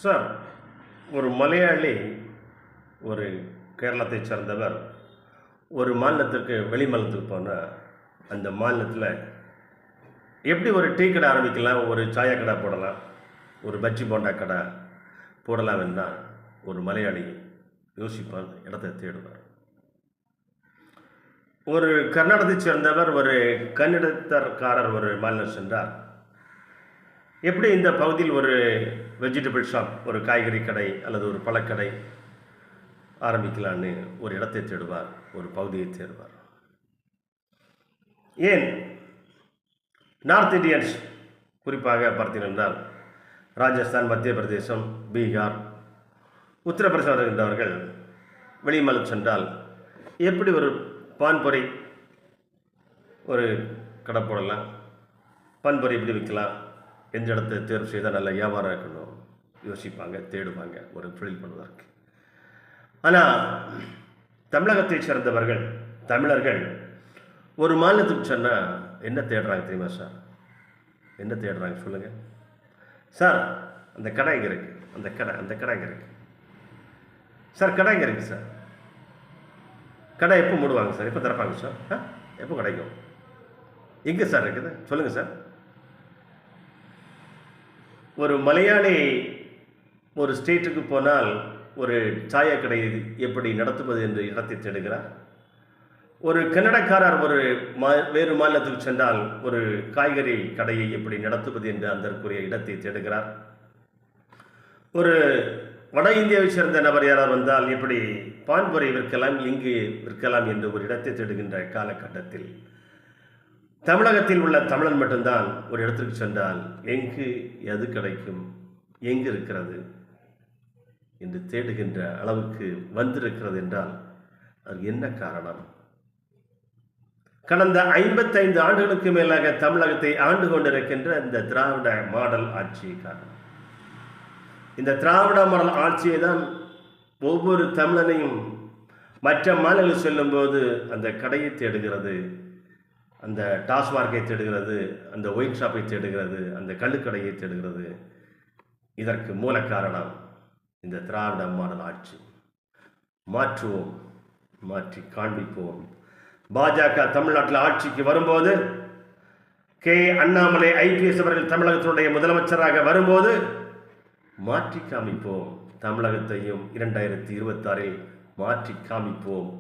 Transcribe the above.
Sir, ஒரு மலையாளி ஒரு கேரளத்தைச் சேர்ந்தவர் ஒரு மாநிலத்திற்கு வெளி மாநிலத்துக்கு போனால் அந்த மாநிலத்தில் எப்படி ஒரு டீ கடை ஆரம்பிக்கலாம், ஒரு சாயா கடை போடலாம், ஒரு பஜ்ஜி போண்டா கடை போடலாம் என்றால் ஒரு மலையாளி யோசிப்பார், இடத்தை தேடுவார். ஒரு கர்நாடகத்தைச் சேர்ந்தவர் ஒரு கன்னடத்தர்காரர் ஒரு மாநிலம் சென்றார். எப்படி இந்த பகுதியில் ஒரு வெஜிடபிள் ஷாப், ஒரு காய்கறி கடை அல்லது ஒரு பழக்கடை ஆரம்பிக்கலான்னு ஒரு இடத்தை தேடுவார், ஒரு பகுதியை தேடுவார். ஏன் நார்த் இந்தியன்ஸ் குறிப்பாக பார்த்தீர்கள், ராஜஸ்தான், மத்திய பிரதேசம், பீகார், உத்தரப்பிரதேசம் வருகின்றவர்கள் வெளிமாநிலம் சென்றால் எப்படி ஒரு பான்பொரி ஒரு கடை போடலாம், பான்பொரி எப்படி விற்கலாம், எந்த இடத்தை தேர்வு செய்தால் நல்ல வியாபாரம் இருக்கணும் யோசிப்பாங்க, தேடுவாங்க ஒரு தொழில் பண்ணுவதற்கு. ஆனால் தமிழகத்தை சேர்ந்தவர்கள் தமிழர்கள் ஒரு மாநிலத்துக்கு சொன்னால் என்ன தேடுறாங்க தெரியுமா சார்? என்ன தேடுறாங்க சொல்லுங்கள் சார்? அந்த கடை இங்கே இருக்குது, அந்த கடை இங்கே இருக்குது சார், கடை இங்கே இருக்குது சார். கடை எப்போ மூடுவாங்க சார்? எப்போ திறப்பாங்க சார்? எப்போ கிடைக்கும்? எங்கே சார் இருக்குது சொல்லுங்கள் சார். ஒரு மலையாளி ஒரு ஸ்டேட்டுக்கு போனால் ஒரு சாயா கடை எப்படி நடத்துவது என்று இடத்தை தேடுகிறார். ஒரு கன்னடக்காரர் ஒரு வேறு மாநிலத்துக்கு சென்றால் ஒரு காய்கறி கடையை எப்படி நடத்துவது என்று அதற்குரிய இடத்தை தேடுகிறார். ஒரு வட இந்தியாவை சேர்ந்த நபர் யாராவது வந்தால் எப்படி பான்பொரி விற்கலாம், எங்கு விற்கலாம் என்று ஒரு இடத்தை தேடுகின்ற காலகட்டத்தில் தமிழகத்தில் உள்ள தமிழன் மட்டும்தான் ஒரு இடத்திற்கு சென்றால் எங்கு எது கிடைக்கும், எங்கு இருக்கிறது என்று தேடுகின்ற அளவுக்கு வந்திருக்கிறது என்றால் அது என்ன காரணம்? கடந்த 55 ஆண்டுகளுக்கு மேலாக தமிழகத்தை ஆண்டு கொண்டிருக்கின்ற இந்த திராவிட மாடல் ஆட்சி காரணம். இந்த திராவிட மாடல் ஆட்சியை தான் ஒவ்வொரு தமிழனையும் மற்ற மாநிலங்கள் செல்லும்போது அந்த கடையை தேடுகிறது, அந்த டாஸ்மார்க்கை தேடுகிறது, அந்த ஒயின் ஷாப்பை தேடுகிறது, அந்த கள்ளுக்கடையை தேடுகிறது. இதற்கு மூல காரணம் இந்த திராவிட மாடல் ஆட்சி. மாற்றுவோம், மாற்றி காண்பிப்போம். பாஜக தமிழ்நாட்டில் ஆட்சிக்கு வரும்போது, கே அண்ணாமலை IPS அவர்கள் தமிழகத்தினுடைய முதலமைச்சராக வரும்போது மாற்றி காமிப்போம். தமிழகத்தையும் 2026 மாற்றி காமிப்போம்.